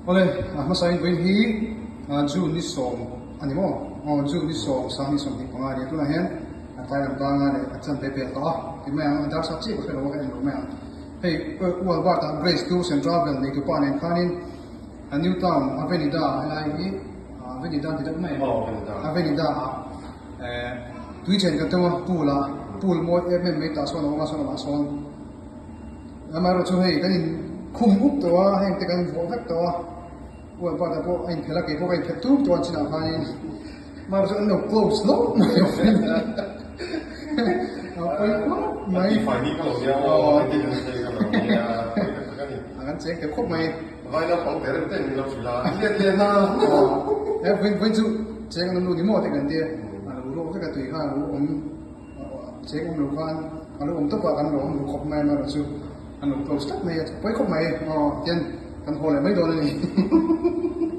Oleh, masai bin hi June ni som ani mo June ni som sa ni som ni pangari tu na hen atai lam tanga le achan pepe ta ki me ang dar sa chi ko lo ka lo me hey wa ba ta grace to central vel ni to pa nen khanin a new town avenida lai ni avenida ti mai avenida tui chen ka tawa pul mo me ta so no ma so amaro chu hey kanin khum up to wa hen te kan vo vek to wa ba da po ein khela ke po kai phetu to chin a khanin mar so no close no my friend oi ko mai fani ko ya ti ni se ka lo ya angan che ke khop mai vai na phong te te ni lo sila ile na when to che kan no ni mo te kan dia lu lo ka tui kha lu che kan lu kan lu to pa kan lo khop mai ma chu anh close tắt này, quấy khóc mày, tiền, căn hộ lại mấy đô này.